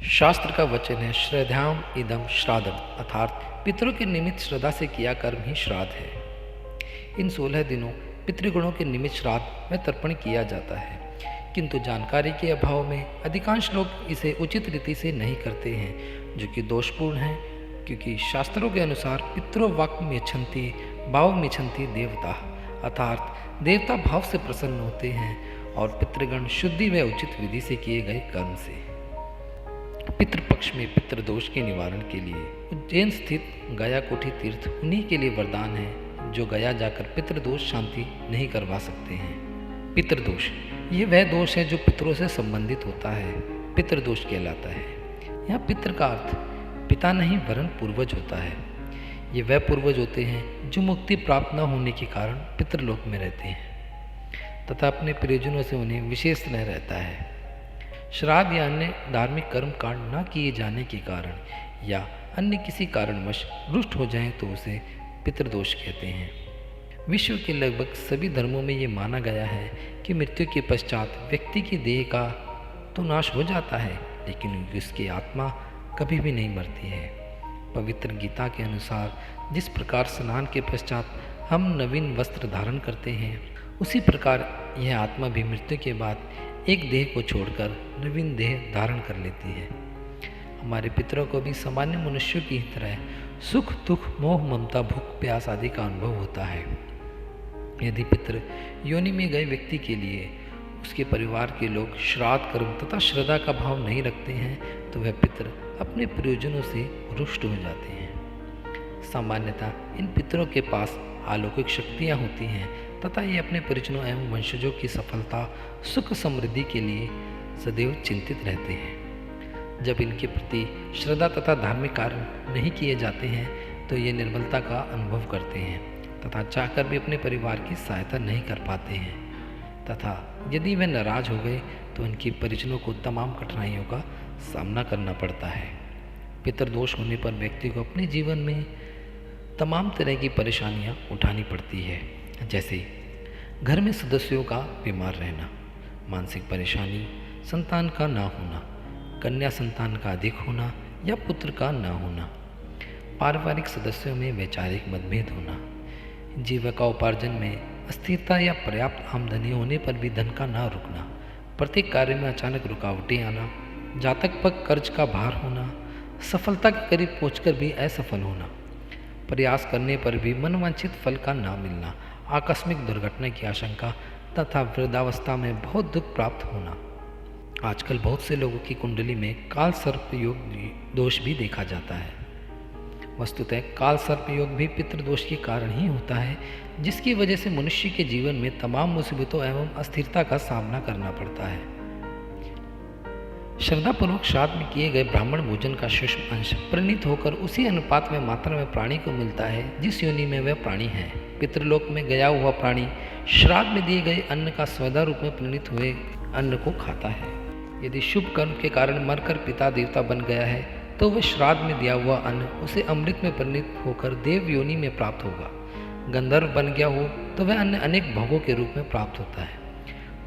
शास्त्र का वचन है श्रद्धाम इदम श्राद्धम, अर्थात पितरों के निमित्त श्रद्धा से किया कर्म ही श्राद्ध है। इन 16 दिनों पितृगणों के निमित्त श्राद्ध में तर्पण किया जाता है, किंतु जानकारी के अभाव में अधिकांश लोग इसे उचित रीति से नहीं करते हैं, जो कि दोषपूर्ण है, क्योंकि शास्त्रों के अनुसार पितरो वाक् मिच्छन्ति भाव मिच्छन्ति देवता, अर्थात देवता भाव से प्रसन्न होते हैं और पितृगण शुद्धि व उचित विधि से किए गए कर्म से। पितृपक्ष में पितृदोष के निवारण के लिए उज्जैन स्थित गया कोठी तीर्थ उन्हीं के लिए वरदान है जो गया जाकर पितृदोष शांति नहीं करवा सकते हैं। पितृदोष ये वह दोष है जो पितरों से संबंधित होता है, पितृदोष कहलाता है। यहाँ पितृ का अर्थ पिता नहीं वरन पूर्वज होता है। ये वह पूर्वज होते हैं जो मुक्ति प्राप्त न होने के कारण पितृलोक में रहते हैं तथा अपने प्रियजनों से उन्हें विशेष स्नेह रहता है। श्राद्ध या अन्य धार्मिक कर्म कांड न किए जाने के कारण या अन्य किसी कारणवश रुष्ट हो जाएं तो उसे पितृदोष कहते हैं। विश्व के लगभग सभी धर्मों में ये माना गया है कि मृत्यु के पश्चात व्यक्ति की देह का तो नाश हो जाता है, लेकिन उसकी आत्मा कभी भी नहीं मरती है। पवित्र गीता के अनुसार जिस प्रकार स्नान के पश्चात हम नवीन वस्त्र धारण करते हैं, उसी प्रकार यह आत्मा भी मृत्यु के बाद एक देह को छोड़कर नवीन देह धारण कर लेती है। हमारे पितरों को भी सामान्य मनुष्यों की तरह सुख दुख मोह ममता भूख प्यास आदि का अनुभव होता है। यदि पितृ योनि में गए व्यक्ति के लिए उसके परिवार के लोग श्राद्ध कर्म तथा श्रद्धा का भाव नहीं रखते हैं तो वह पितृ अपने प्रयोजनों से रुष्ट हो जाते हैं। सामान्यतः इन पितरों के पास अलौकिक शक्तियाँ होती हैं तथा ये अपने परिजनों एवं वंशजों की सफलता सुख समृद्धि के लिए सदैव चिंतित रहते हैं। जब इनके प्रति श्रद्धा तथा धार्मिक कार्य नहीं किए जाते हैं तो ये निर्बलता का अनुभव करते हैं तथा चाहकर भी अपने परिवार की सहायता नहीं कर पाते हैं तथा यदि वे नाराज हो गए तो उनके परिजनों को तमाम कठिनाइयों का सामना करना पड़ता है। पितृदोष होने पर व्यक्ति को अपने जीवन में तमाम तरह की परेशानियां उठानी पड़ती है, जैसे घर में सदस्यों का बीमार रहना, मानसिक परेशानी, संतान का ना होना, कन्या संतान का अधिक होना या पुत्र का ना होना, पारिवारिक सदस्यों में वैचारिक मतभेद होना, जीविका उपार्जन में अस्थिरता या पर्याप्त आमदनी होने पर भी धन का ना रुकना, प्रत्येक कार्य में अचानक रुकावटें आना, जातक पर कर्ज का भार होना, सफलता के करीब पहुंचकर भी असफल होना, प्रयास करने पर भी मनवांछित फल का ना मिलना, आकस्मिक दुर्घटना की आशंका तथा वृद्धावस्था में बहुत दुख प्राप्त होना। आजकल बहुत से लोगों की कुंडली में काल सर्प योग दोष भी देखा जाता है। वस्तुतः काल सर्प योग भी पितृदोष के कारण ही होता है, जिसकी वजह से मनुष्य के जीवन में तमाम मुसीबतों एवं अस्थिरता का सामना करना पड़ता है। श्रद्धापूर्वक श्राद्ध में किए गए ब्राह्मण भोजन का सूक्ष्म अंश परिणित होकर उसी अनुपात में मात्रा में प्राणी को मिलता है जिस योनि में वह प्राणी है। पितृलोक में गया हुआ प्राणी श्राद्ध में दिए गए अन्न का स्वदा रूप में परिणित हुए अन्न को खाता है। यदि शुभ कर्म के कारण मरकर पिता देवता बन गया है तो वह श्राद्ध में दिया हुआ अन्न उसे अमृत में परिणित होकर देव योनि में प्राप्त होगा। गंधर्व बन गया हो तो वह अन्न अनेक भोगों के रूप में प्राप्त होता है।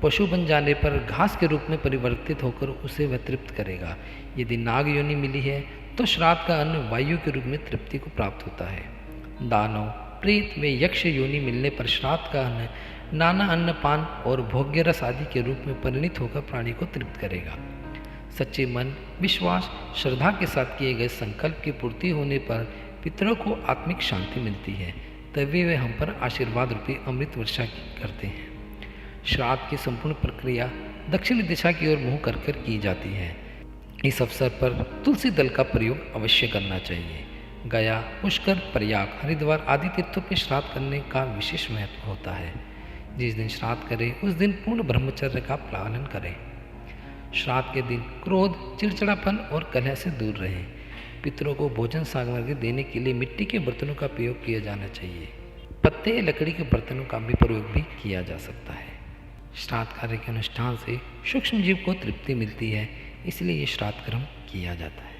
पशु बन जाने पर घास के रूप में परिवर्तित होकर उसे वह तृप्त करेगा। यदि नाग योनि मिली है तो श्राद्ध का अन्न वायु के रूप में तृप्ति को प्राप्त होता है। दानव प्रेत व यक्ष योनि मिलने पर श्राद्ध का अन्न नाना अन्नपान और भोग्य रस आदि के रूप में परिणित होकर प्राणी को तृप्त करेगा। सच्चे मन, विश्वास, श्रद्धा के साथ किए गए संकल्प की पूर्ति होने पर पितरों को आत्मिक शांति मिलती है, तभी वे हम पर आशीर्वाद रूपी अमृत वर्षा करते हैं। श्राद्ध की संपूर्ण प्रक्रिया दक्षिण दिशा की ओर मुँह कर की जाती है। इस अवसर पर तुलसी दल का प्रयोग अवश्य करना चाहिए। गया, पुष्कर, प्रयाग, हरिद्वार आदि तीर्थों पर श्राद्ध करने का विशेष महत्व होता है। जिस दिन श्राद्ध करें उस दिन पूर्ण ब्रह्मचर्य का पालन करें। श्राद्ध के दिन क्रोध, चिड़चिड़ापन और कलह से दूर रहें। पितरों को भोजन सामग्री देने के लिए मिट्टी के बर्तनों का प्रयोग किया जाना चाहिए। पत्ते या लकड़ी के बर्तनों का भी प्रयोग भी किया जा सकता है। श्राद्ध कार्य के अनुष्ठान से सूक्ष्म जीव को तृप्ति मिलती है, इसलिए ये श्राद्ध कर्म किया जाता है।